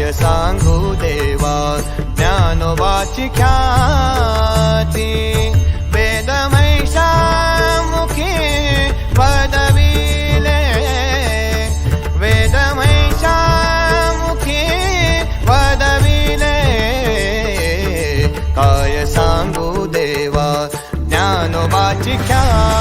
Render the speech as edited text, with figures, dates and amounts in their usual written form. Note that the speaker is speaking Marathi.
काय सांगू देवा ज्ञानोबाची ख्याती वेद महिषामुखी पदविले वेद महिषामुखी पदविले काय सांगू देवा ज्ञानोबाची ख्याती